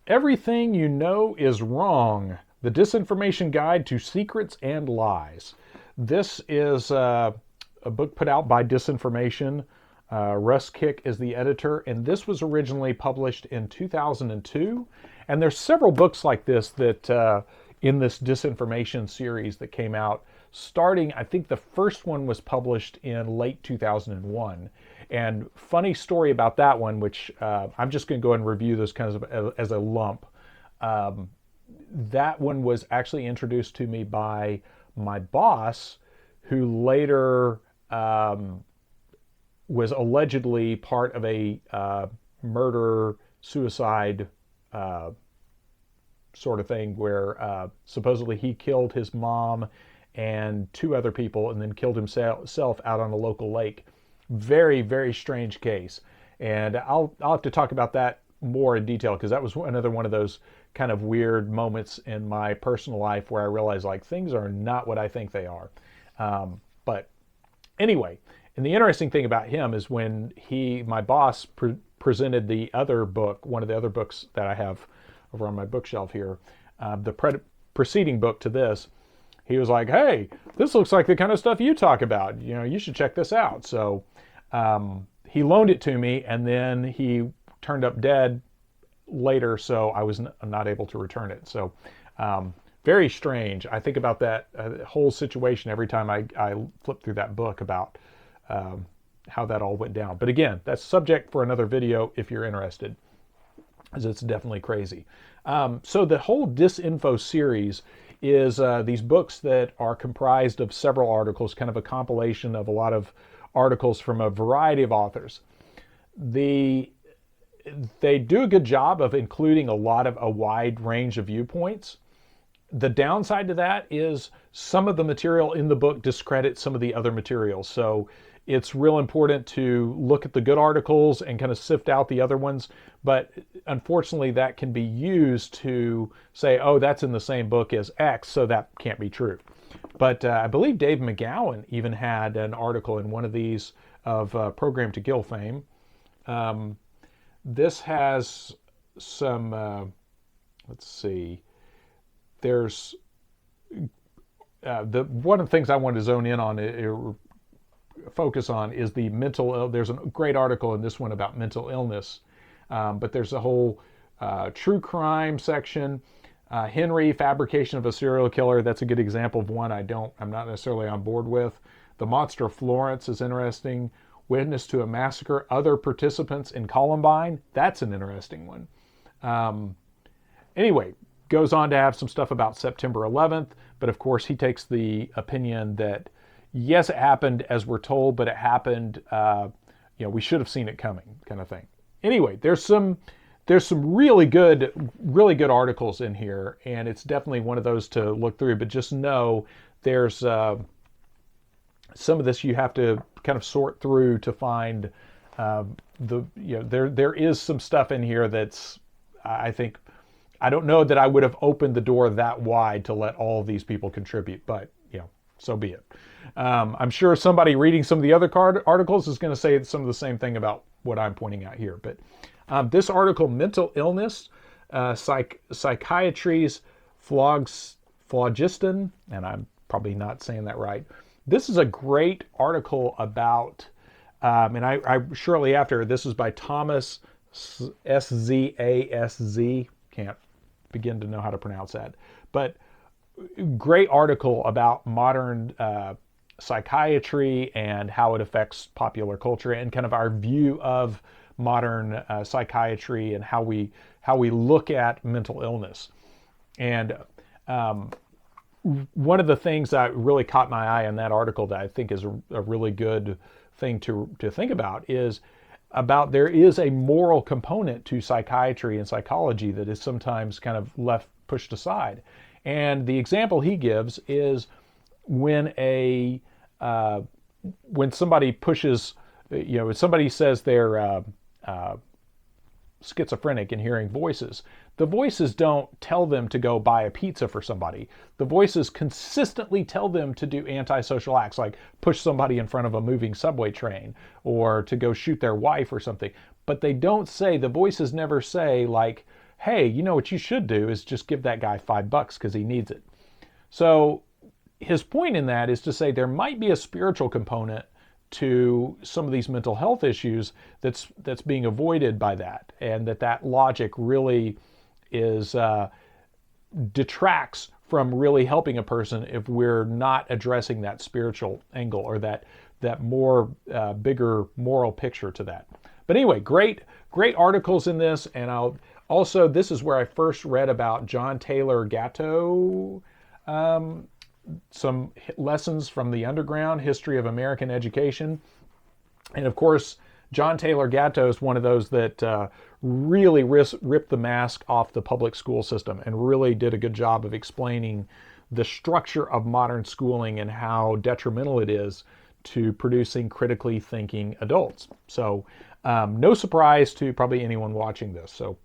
Everything You Know Is Wrong, The Disinformation Guide to Secrets and Lies. This is a book put out by Disinformation. Russ is the editor, and this was originally published in 2002. And there's several books like this that in this Disinformation series that came out starting, I think the first one was published in late 2001. And funny story about that one, which I'm just going to go and review this kind of as a lump. That one was actually introduced to me by my boss, who later was allegedly part of a murder suicide sort of thing where supposedly he killed his mom and two other people and then killed himself out on a local lake. Very, very strange case. And I'll have to talk about that more in detail because that was another one of those kind of weird moments in my personal life where I realized like things are not what I think they are. But anyway, and the interesting thing about him is when my boss presented the other book, one of the other books that I have over on my bookshelf here, the preceding book to this, he was like, "Hey, this looks like the kind of stuff you talk about. You know, you should check this out." So he loaned it to me, and then he turned up dead later, so I was not able to return it. So very strange. I think about that whole situation every time I flip through that book about how that all went down. But again, that's subject for another video if you're interested, because it's definitely crazy. So the whole Disinfo series is these books that are comprised of several articles, kind of a compilation of a lot of articles from a variety of authors. They do a good job of including a wide range of viewpoints. The downside to that is some of the material in the book discredits some of the other materials. So it's real important to look at the good articles and kind of sift out the other ones. But unfortunately, that can be used to say, oh, that's in the same book as X, so that can't be true. But I believe Dave McGowan even had an article in one of these of Program to Kill fame. This has some, let's see, there's one of the things I wanted to zone in on, focus on, is the mental. There's a great article in this one about mental illness, but there's a whole true crime section. Henry, fabrication of a serial killer. That's a good example of one I'm not necessarily on board with. The Monster of Florence is interesting. Witness to a massacre. Other participants in Columbine. That's an interesting one. Anyway, goes on to have some stuff about September 11th, but of course he takes the opinion that yes, it happened as we're told, but it happened, we should have seen it coming, kind of thing. Anyway, there's some really good articles in here, and it's definitely one of those to look through, but just know there's some of this you have to kind of sort through to find there is some stuff in here that's, I don't know that I would have opened the door that wide to let all of these people contribute, but so be it. I'm sure somebody reading some of the other articles is going to say some of the same thing about what I'm pointing out here. But this article, Mental Illness, Psychiatry's Phlogiston, and I'm probably not saying that right. This is a great article about, and I shortly after, this is by Thomas Szaszz, can't begin to know how to pronounce that, but great article about modern psychiatry and how it affects popular culture and kind of our view of modern psychiatry and how we look at mental illness. And one of the things that really caught my eye in that article that I think is a really good thing to think about is about there is a moral component to psychiatry and psychology that is sometimes kind of pushed aside. And the example he gives is when somebody pushes, if somebody says they're schizophrenic and hearing voices, the voices don't tell them to go buy a pizza for somebody. The voices consistently tell them to do antisocial acts like push somebody in front of a moving subway train or to go shoot their wife or something. But they don't say, the voices never say like, hey, you know what you should do is just give that guy $5 because he needs it. So his point in that is to say there might be a spiritual component to some of these mental health issues that's being avoided by that, and that logic really is detracts from really helping a person if we're not addressing that spiritual angle or that more bigger moral picture to that. But anyway, great articles in this, and I'll also, this is where I first read about John Taylor Gatto, some lessons from the underground history of American education. And of course, John Taylor Gatto is one of those that really ripped the mask off the public school system and really did a good job of explaining the structure of modern schooling and how detrimental it is to producing critically thinking adults. So no surprise to probably anyone watching this. So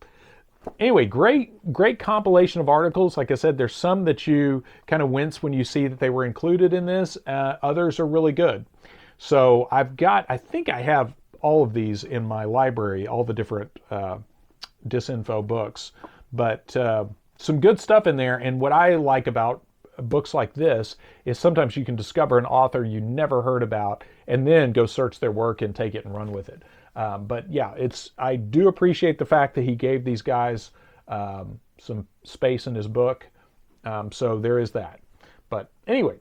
anyway, great compilation of articles. Like I said, there's some that you kind of wince when you see that they were included in this. Others are really good. So I think I have all of these in my library, all the different disinfo books, but some good stuff in there. And what I like about books like this is sometimes you can discover an author you never heard about and then go search their work and take it and run with it. But yeah, I do appreciate the fact that he gave these guys some space in his book. So there is that. But anyway,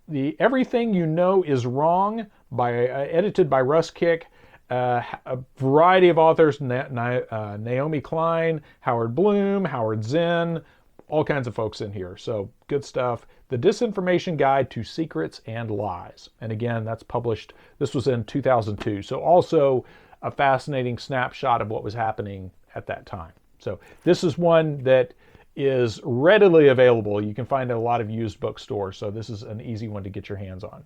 the Everything You Know Is Wrong edited by Russ Kick. A variety of authors, Naomi Klein, Howard Bloom, Howard Zinn, all kinds of folks in here. So good stuff. The Disinformation Guide to Secrets and Lies. And again, that's published, this was in 2002. So also a fascinating snapshot of what was happening at that time. So this is one that is readily available. You can find it at a lot of used bookstores. So this is an easy one to get your hands on.